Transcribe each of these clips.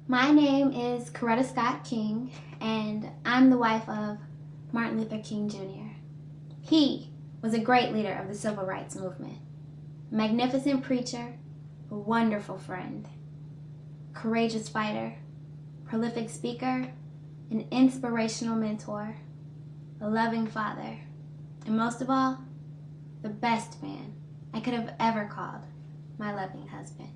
My name is Coretta Scott King, and I'm the wife of Martin Luther King Jr. He was a great leader of the civil rights movement, a magnificent preacher, a wonderful friend, courageous fighter, prolific speaker, an inspirational mentor, a loving father, and most of all, the best man I could have ever called my loving husband.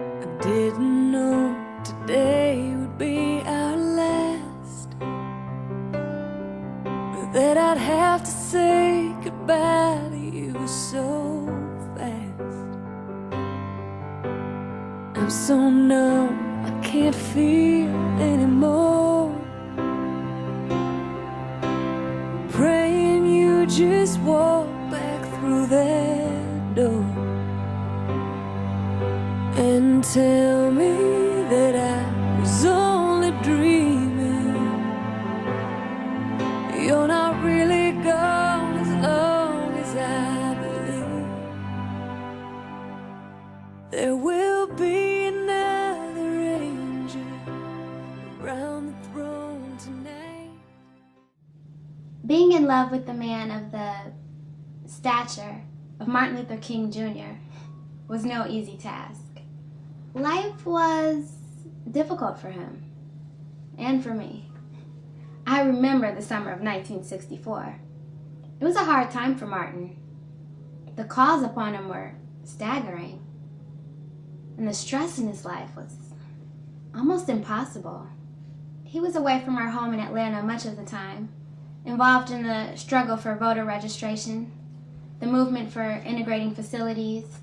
I didn't know today would be our last, or that I'd have to say goodbye to you so fast. I'm so numb, I can't feel anymore. Praying you just walk back through that door and tell me that I was only dreaming. You're not really gone as long as I believe. There will be another angel around the throne tonight. Being in love with the man of the stature of Martin Luther King Jr. was no easy task. Life was difficult for him, and for me. I remember the summer of 1964. It was a hard time for Martin. The calls upon him were staggering, and the stress in his life was almost impossible. He was away from our home in Atlanta much of the time, involved in the struggle for voter registration, the movement for integrating facilities,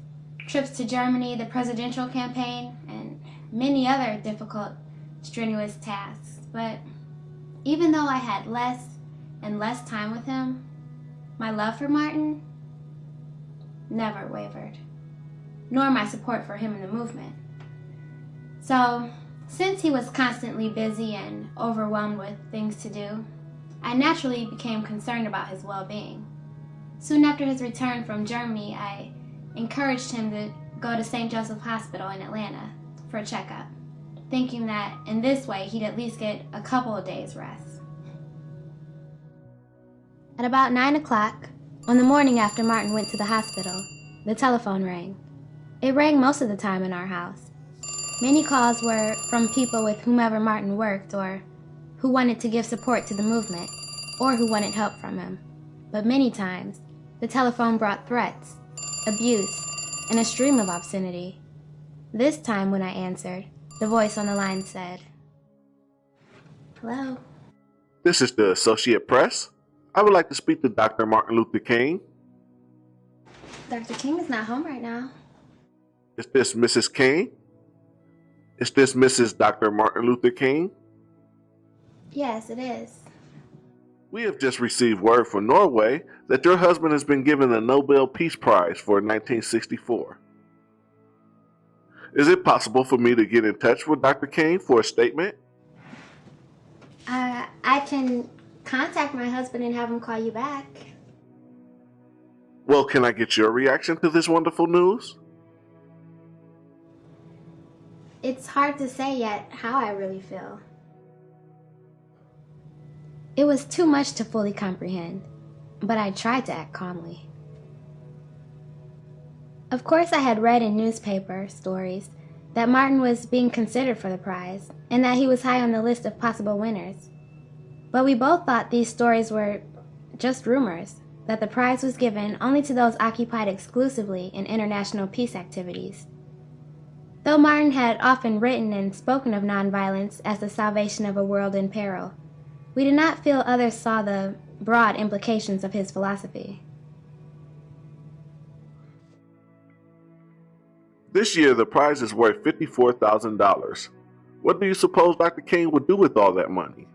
trips to Germany, the presidential campaign, and many other difficult, strenuous tasks. But even though I had less and less time with him, my love for Martin never wavered, nor my support for him in the movement. So, since he was constantly busy and overwhelmed with things to do, I naturally became concerned about his well-being. Soon after his return from Germany, I encouraged him to go to St. Joseph Hospital in Atlanta for a checkup, thinking that in this way he'd at least get a couple of days rest. At about 9 o'clock, on the morning after Martin went to the hospital, the telephone rang. It rang most of the time in our house. Many calls were from people with whomever Martin worked, or who wanted to give support to the movement, or who wanted help from him. But many times, the telephone brought threats, abuse, and a stream of obscenity. This time when I answered, the voice on the line said, "Hello." This is the Associate Press. I would like to speak to Dr. Martin Luther King. Dr. King is not home right now. Is this Mrs. King? Is this Mrs. Dr. Martin Luther King? Yes, it is. We have just received word from Norway that your husband has been given the Nobel Peace Prize for 1964. Is it possible for me to get in touch with Dr. King for a statement? I can contact my husband and have him call you back. Well, can I get your reaction to this wonderful news? It's hard to say yet how I really feel. It was too much to fully comprehend, but I tried to act calmly. Of course, I had read in newspaper stories that Martin was being considered for the prize and that he was high on the list of possible winners. But we both thought these stories were just rumors, that the prize was given only to those occupied exclusively in international peace activities. Though Martin had often written and spoken of nonviolence as the salvation of a world in peril, we did not feel others saw the broad implications of his philosophy. This year, the prize is worth $54,000. What do you suppose Dr. King would do with all that money?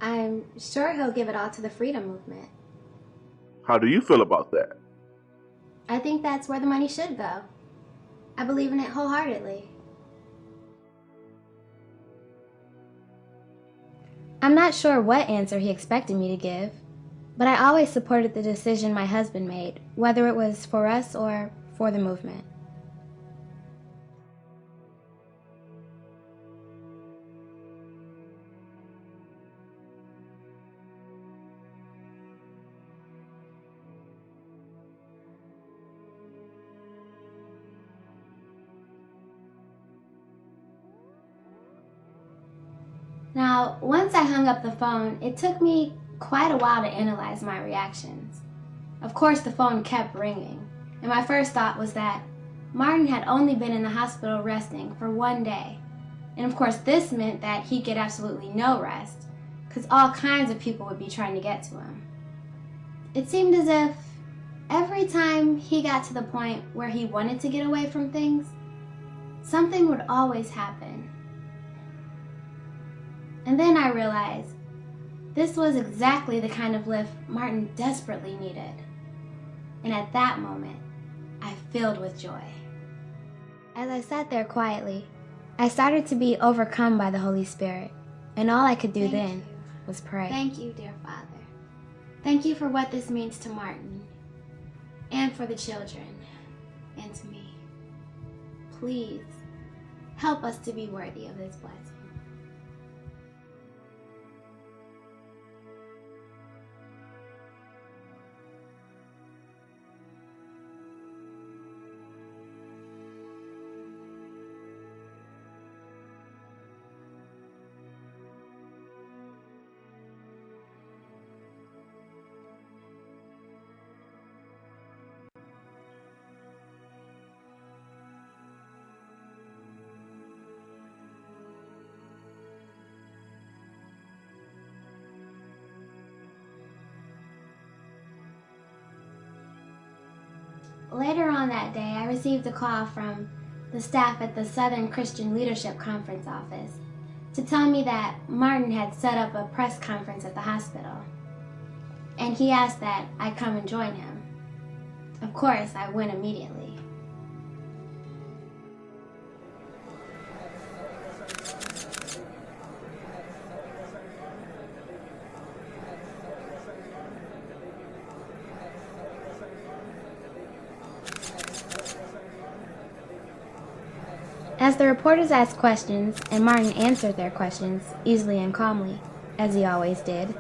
I'm sure he'll give it all to the freedom movement. How do you feel about that? I think that's where the money should go. I believe in it wholeheartedly. I'm not sure what answer he expected me to give, But I always supported the decision my husband made, whether it was for us or for the movement. Now, once I hung up the phone, it took me quite a while to analyze my reactions. Of course, the phone kept ringing, and my first thought was that Martin had only been in the hospital resting for 1 day. And of course, this meant that he'd get absolutely no rest, because all kinds of people would be trying to get to him. It seemed as if every time he got to the point where he wanted to get away from things, something would always happen. And then I realized this was exactly the kind of lift Martin desperately needed. And at that moment, I filled with joy. As I sat there quietly, I started to be overcome by the Holy Spirit, and all I could do then was pray. Thank you, dear Father. Thank you for what this means to Martin, and for the children, and to me. Please, help us to be worthy of this blessing. Later on that day, I received a call from the staff at the Southern Christian Leadership Conference office to tell me that Martin had set up a press conference at the hospital, and he asked that I come and join him. Of course, I went immediately. As the reporters asked questions, and Martin answered their questions easily and calmly, as he always did,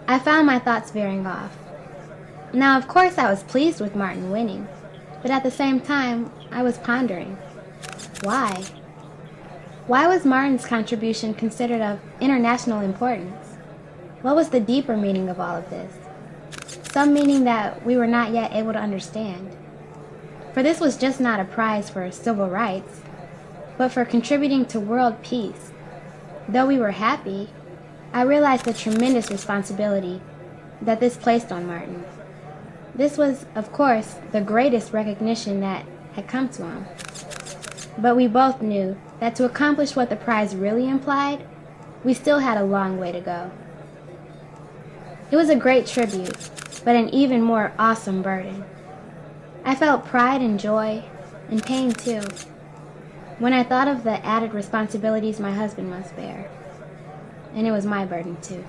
I found my thoughts veering off. Now, of course, I was pleased with Martin winning, but at the same time, I was pondering, why? Why was Martin's contribution considered of international importance? What was the deeper meaning of all of this? Some meaning that we were not yet able to understand. For this was just not a prize for civil rights, but for contributing to world peace. Though we were happy, I realized the tremendous responsibility that this placed on Martin. This was, of course, the greatest recognition that had come to him. But we both knew that to accomplish what the prize really implied, we still had a long way to go. It was a great tribute, but an even more awesome burden. I felt pride and joy, and pain too, when I thought of the added responsibilities my husband must bear. And it was my burden too.